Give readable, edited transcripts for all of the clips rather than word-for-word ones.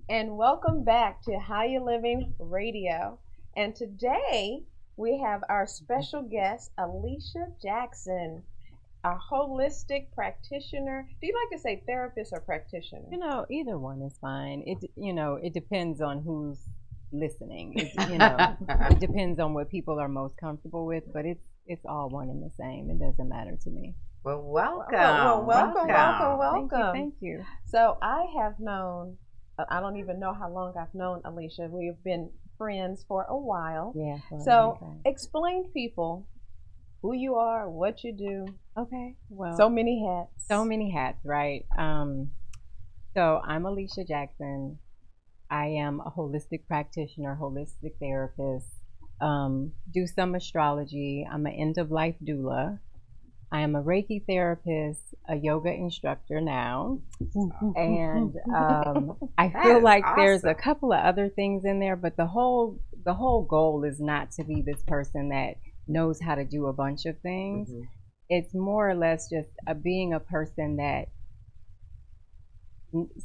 and welcome back to How You Living Radio. And today we have our special guest, Alicia Jackson, a holistic practitioner. Do you like to say therapist or practitioner? Either one is fine. It depends on who's listening. It depends on what people are most comfortable with, but it's all one and the same. It doesn't matter to me. Well, welcome. Welcome. Thank you. So I have known, I don't even know how long I've known Alicia. We have been friends for a while. Yeah. So explain people who you are, what you do. Okay. Well, so many hats. So many hats, right? So I'm Alicia Jackson. I am a holistic practitioner, holistic therapist. Do some astrology. I'm an end-of-life doula. I am a Reiki therapist, a yoga instructor now, and I feel like there's a couple of other things in there, but the whole goal is not to be this person that knows how to do a bunch of things. Mm-hmm. It's more or less just being a person that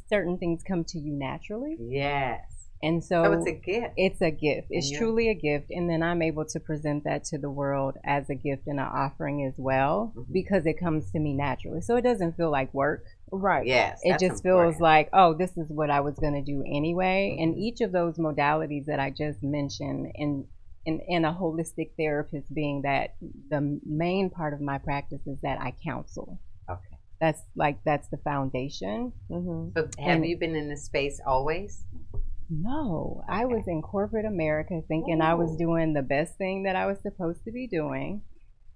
certain things come to you naturally. Yes. And so it's a gift. It's a gift. It's truly a gift. And then I'm able to present that to the world as a gift and an offering as well, because it comes to me naturally. So it doesn't feel like work. Right. Yes. It just feels like, oh, this is what I was going to do anyway. And each of those modalities that I just mentioned, and a holistic therapist being that the main part of my practice is that I counsel. Okay. That's the foundation. Mm-hmm. So have you been in this space always? No, I was in corporate America thinking I was doing the best thing that I was supposed to be doing.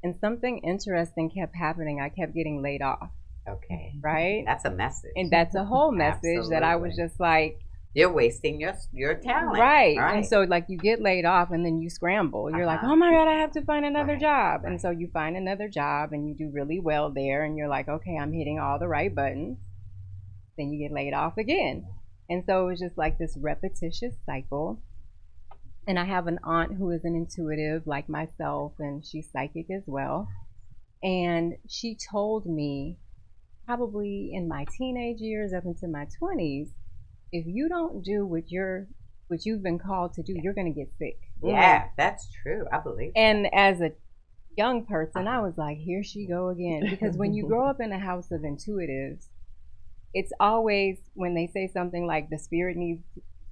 And something interesting kept happening. I kept getting laid off. Okay. Right? That's a message. And that's a whole message that I was just like, you're wasting your talent. Right. And so like you get laid off and then you scramble. You're like, oh my God, I have to find another job. And so you find another job and you do really well there. And you're like, okay, I'm hitting all the right buttons. Then you get laid off again. And so it was just like this repetitious cycle. And I have an aunt who is an intuitive like myself, and she's psychic as well. And she told me, probably in my teenage years up into my 20s, if you don't do what you've been called to do, you're going to get sick. Yeah, that's true. I believe that. And as a young person, I was like, here she go again. Because when you grow up in a house of intuitives, it's always when they say something like the spirit needs,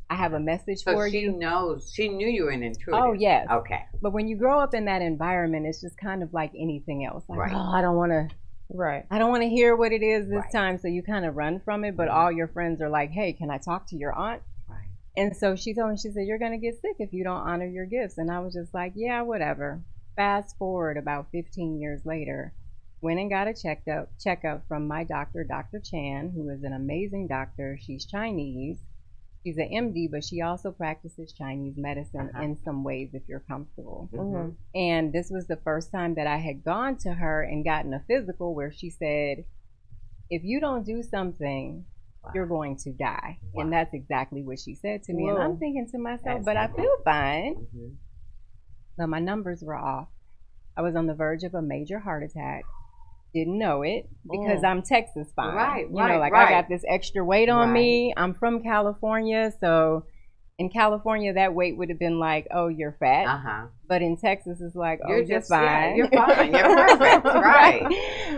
I have a message for you. So she knew you were an intuitive. Oh, yes. Okay. But when you grow up in that environment, it's just kind of like anything else. Like, oh, I don't want to hear what it is this time. So you kind of run from it. But all your friends are like, hey, can I talk to your aunt? Right. And so she told me, she said, you're going to get sick if you don't honor your gifts. And I was just like, yeah, whatever. Fast forward about 15 years later. Went and got a checkup from my doctor, Dr. Chan, who is an amazing doctor. She's Chinese. She's an MD, but she also practices Chinese medicine in some ways if you're comfortable. Mm-hmm. And this was the first time that I had gone to her and gotten a physical where she said, if you don't do something, you're going to die. And that's exactly what she said to me. And I'm thinking to myself, but I feel fine. Mm-hmm. So my numbers were off. I was on the verge of a major heart attack. Didn't know it because I'm Texas fine. Right, I got this extra weight on me. I'm from California, so in California that weight would have been like, oh, you're fat. But in Texas it's like, oh, you're just fine. Yeah, you're fine. You're perfect. Right.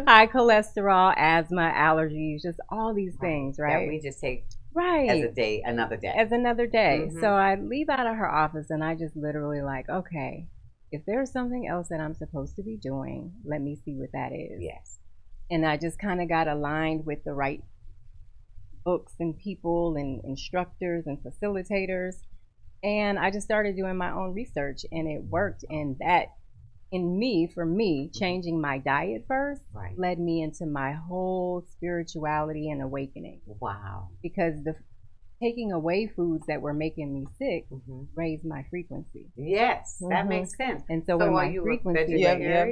High cholesterol, asthma, allergies, just all these things, right? That we just take as another day. Mm-hmm. So I leave out of her office and I just literally like, okay, if there's something else that I'm supposed to be doing, let me see what that is. Yes. And I just kind of got aligned with the right books and people and instructors and facilitators. And I just started doing my own research and it worked. And that, for me, changing my diet first led me into my whole spirituality and awakening. Wow. Because taking away foods that were making me sick raised my frequency. Yes, that makes sense. And so when my frequency,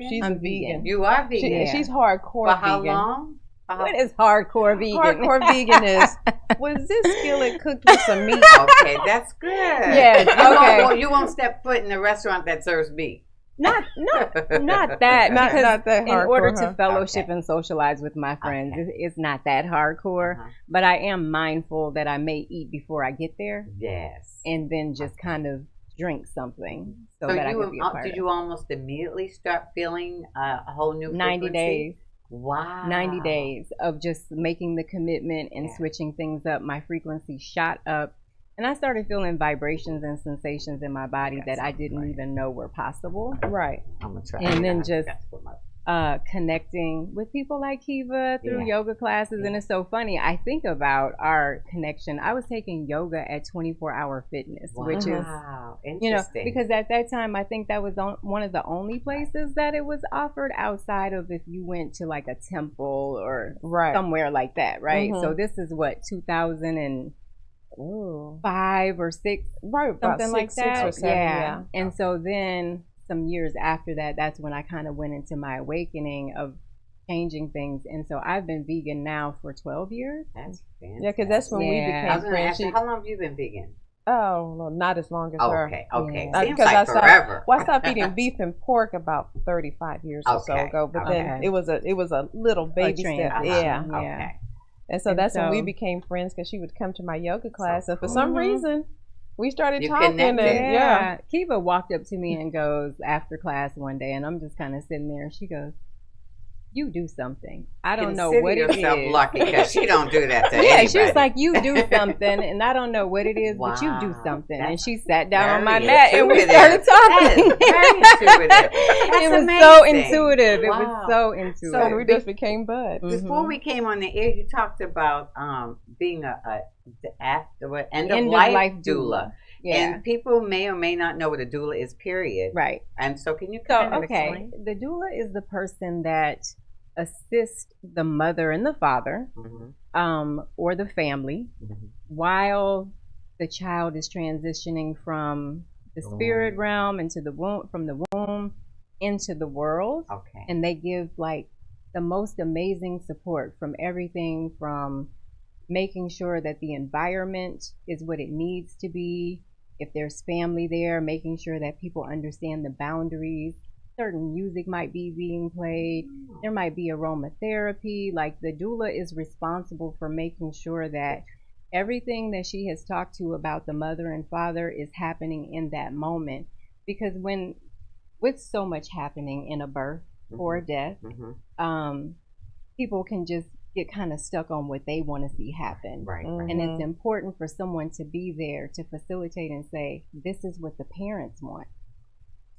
she's a vegan. You are vegan. She's hardcore vegan. For how long? What is hardcore vegan? Hardcore vegan is, was this skillet cooked with some meat? Okay, that's good. Yes, okay. You won't step foot in a restaurant that serves meat. Not that, not because that in hardcore, order huh? to fellowship and socialize with my friends, it's not that hardcore. But I am mindful that I may eat before I get there. Yes. And then just kind of drink something so that I you can be a part did of you almost immediately start feeling a whole new 90 frequency? days. Wow. 90 days of just making the commitment and switching things up. My frequency shot up. And I started feeling vibrations and sensations in my body that I didn't even know were possible. Right. I'm gonna try. And then just connecting with people like Kiva through yoga classes. And it's so funny. I think about our connection. I was taking yoga at 24-hour fitness, which is, you know, because at that time, I think that was one of the only places that it was offered outside of if you went to like a temple or somewhere like that. Right. So this is what, 2005 or 6, something like that. 6 or 7, yeah. And so then some years after that, that's when I kind of went into my awakening of changing things. And so I've been vegan now for 12 years. That's fantastic. Yeah, because that's when we became friends. How long have you been vegan? Oh, well, not as long as her. Okay. Yeah. Seems like forever. I stopped eating beef and pork about 35 years or so ago. But then it was a little baby step. Okay. And so that's when we became friends, because she would come to my yoga class, and for some reason we started talking. And Kiva walked up to me and goes after class one day, and I'm just kind of sitting there, and she goes, "You do something. I don't know what it is." Consider yourself lucky, because she don't do that to anybody. She was like, "You do something, and I don't know what it is, but you do something." And she sat down on my mat, and we started talking. That is very intuitive. It was so intuitive. It was so intuitive. So we just became buds. Before we came on the air, you talked about being a end of life doula. Yeah. And people may or may not know what a doula is, period. Right. And so can you explain? The doula is the person that assists the mother and the father or the family while the child is transitioning from the spirit realm into the womb, from the womb into the world. Okay. And they give like the most amazing support, from everything from making sure that the environment is what it needs to be. If there's family there, making sure that people understand the boundaries. Certain music might be being played. There might be aromatherapy. Like, the doula is responsible for making sure that everything that she has talked to about the mother and father is happening in that moment. Because with so much happening in a birth or a death, people can just get kind of stuck on what they want to see happen. Right. And it's important for someone to be there to facilitate and say, this is what the parents want.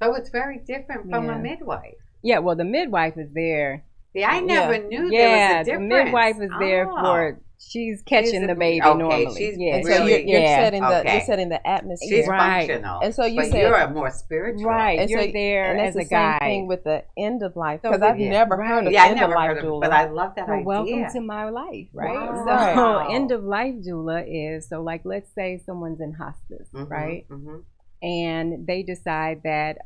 So it's very different from a midwife. Yeah, well, the midwife is there. See, I never knew there was a difference. The midwife is there for, she's catching the baby normally. She's and so you're setting the atmosphere. She's functional. And so but you're a more spiritual. Right, and you're there and as a guide. And that's the same thing with the end of life, because I've never heard of end of life doula. But I love that idea. Welcome to my life, right? Wow. So end of life doula is, so like, let's say someone's in hospice, right? And they decide that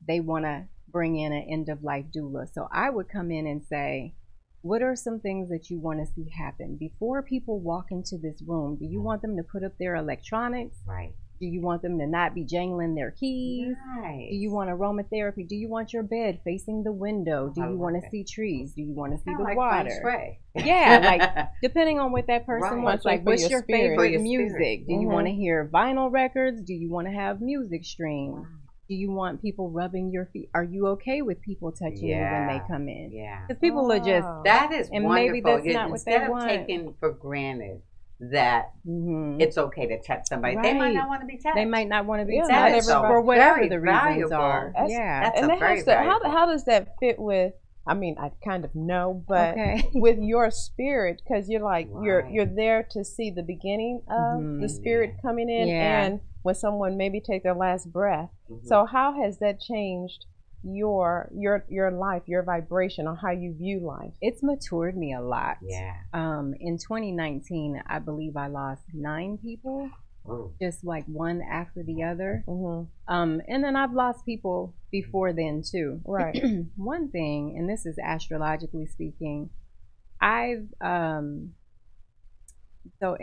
they want to bring in an end of life doula. So I would come in and say, what are some things that you want to see happen before people walk into this room? Do you want them to put up their electronics? Right. Do you want them to not be jangling their keys? Nice. Do you want aromatherapy? Do you want your bed facing the window? Do you want to see trees? Do you want to see the water? Yeah, like, depending on what that person wants. Like, what's your favorite music? Do you want to hear vinyl records? Do you want to have music streams? Do you want people rubbing your feet? Are you okay with people touching you when they come in? Yeah. Because people are just... That is and wonderful. Maybe that's not what they want. Instead of taking for granted that it's okay to touch somebody. They might not want to be touched. They might not want to be touched for whatever the reasons are. That's and very valuable. how does that fit with, I mean, I kind of know, but with your spirit, because you're like, you're there to see the beginning of the spirit coming in, and when someone maybe take their last breath. So how has that changed your life, your vibration, on how you view life? It's matured me a lot. Yeah. In 2019, I believe I lost 9 people. Just like one after the other. And then I've lost people before then too. Right. One thing, and this is astrologically speaking, I've so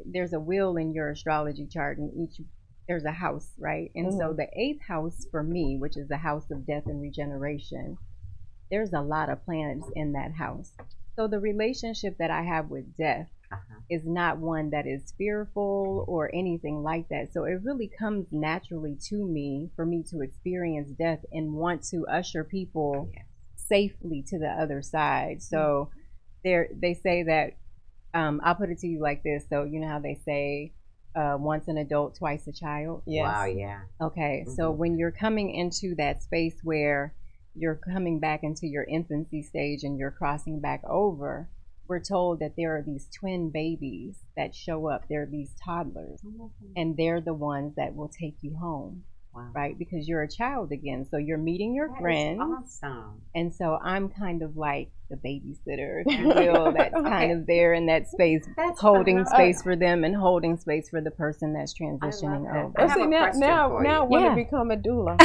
there's a wheel in your astrology chart, and each there's a house, right? And so the 8th house for me, which is the house of death and regeneration, there's a lot of planets in that house. So the relationship that I have with death is not one that is fearful or anything like that. So it really comes naturally to me for me to experience death and want to usher people safely to the other side. So they say that, I'll put it to you like this. So you know how they say, once an adult, twice a child? Yes. Wow, yeah. Okay, so when you're coming into that space where you're coming back into your infancy stage and you're crossing back over, we're told that there are these twin babies that show up. They're these toddlers, and they're the ones that will take you home. Wow. Right? Because you're a child again. So you're meeting your friends. Awesome. And so I'm kind of like the babysitter, if you will, that's kind of there in that space, holding space for them and holding space for the person that's transitioning over. I see, now I want to become a doula.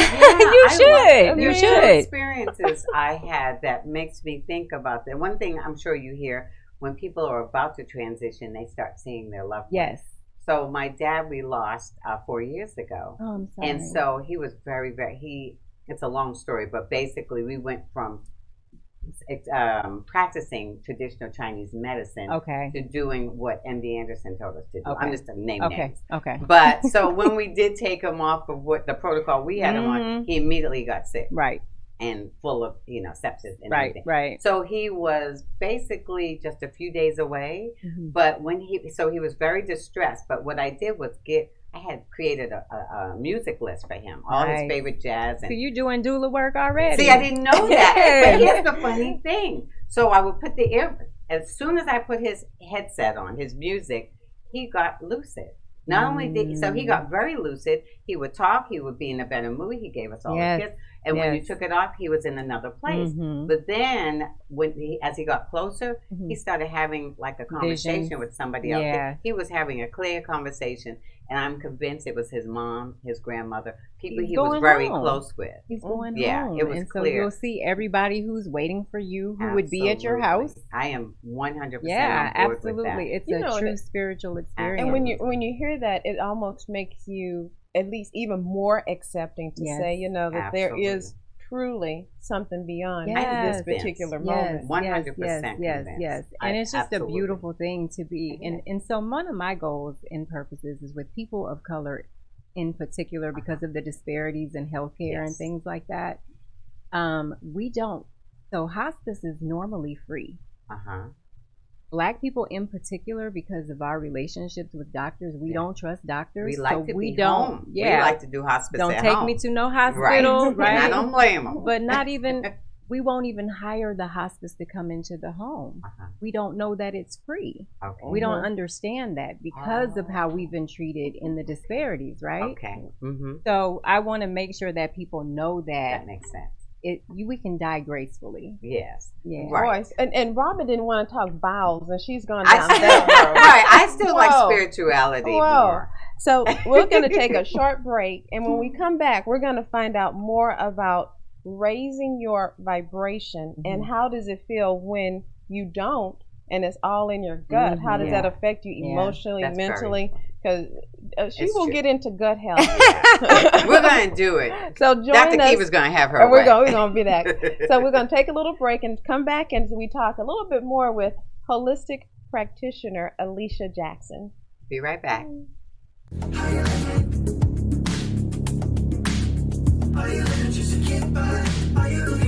You should. Experiences I had that makes me think about that. One thing I'm sure you hear when people are about to transition, they start seeing their loved ones. Yes. So my dad we lost 4 years ago. Oh, I'm sorry. And so he was very, it's a long story, but basically we went from practicing traditional Chinese medicine to doing what MD Anderson told us to do. I'm just going to name names. Okay. But so when we did take him off of what the protocol we had him on, he immediately got sick. Right. And full of, sepsis and everything. Right. So he was basically just a few days away. But when he was very distressed. But what I did was I had created a music list for him, all his favorite jazz. And, so you doing doula work already? See, I didn't know that. But here's the funny thing. So I would put as soon as I put his headset on, his music, he got lucid. Not only so he got very lucid. He would talk. He would be in a better mood. He gave us all the gifts. And when you took it off, he was in another place. But then, as he got closer, he started having like a conversation with somebody else. Yeah. He was having a clear conversation, and I'm convinced it was his mom, his grandmother, people he was very close with. He's going home. It was and clear. So you'll see everybody who's waiting for you, who would be at your house. I am 100% on board absolutely. with that. It's a true spiritual experience. And when you hear that, it almost makes you at least even more accepting to say, that there is truly something beyond this particular moment. 100%. Yes. And it's just a beautiful thing to be. And so one of my goals and purposes is with people of color in particular, because of the disparities in healthcare and things like that. So hospice is normally free. Black people in particular, because of our relationships with doctors, we don't trust doctors. We like to be home. We like to do hospice Don't at take home. me to no hospital, right? And I don't blame them. But not even, we won't even hire the hospice to come into the home. We don't know that it's free. We don't understand that because of how we've been treated in the disparities, right? So I want to make sure that people know that. That makes sense. We can die gracefully. Yes. Yeah. Right. And Robin didn't want to talk bowels, and she's gone down that road. Right. I still like spirituality more. So we're going to take a short break, and when we come back, we're going to find out more about raising your vibration and how does it feel when you don't, and it's all in your gut. How does that affect you emotionally, mentally? Because she will get into gut health. We're going to do it. So join Dr. us. Kiva's going to have her We're going to be that. So we're going to take a little break and come back, and we talk a little bit more with holistic practitioner Alicia Jackson. Be right back. Are you living just to get by? Are you looking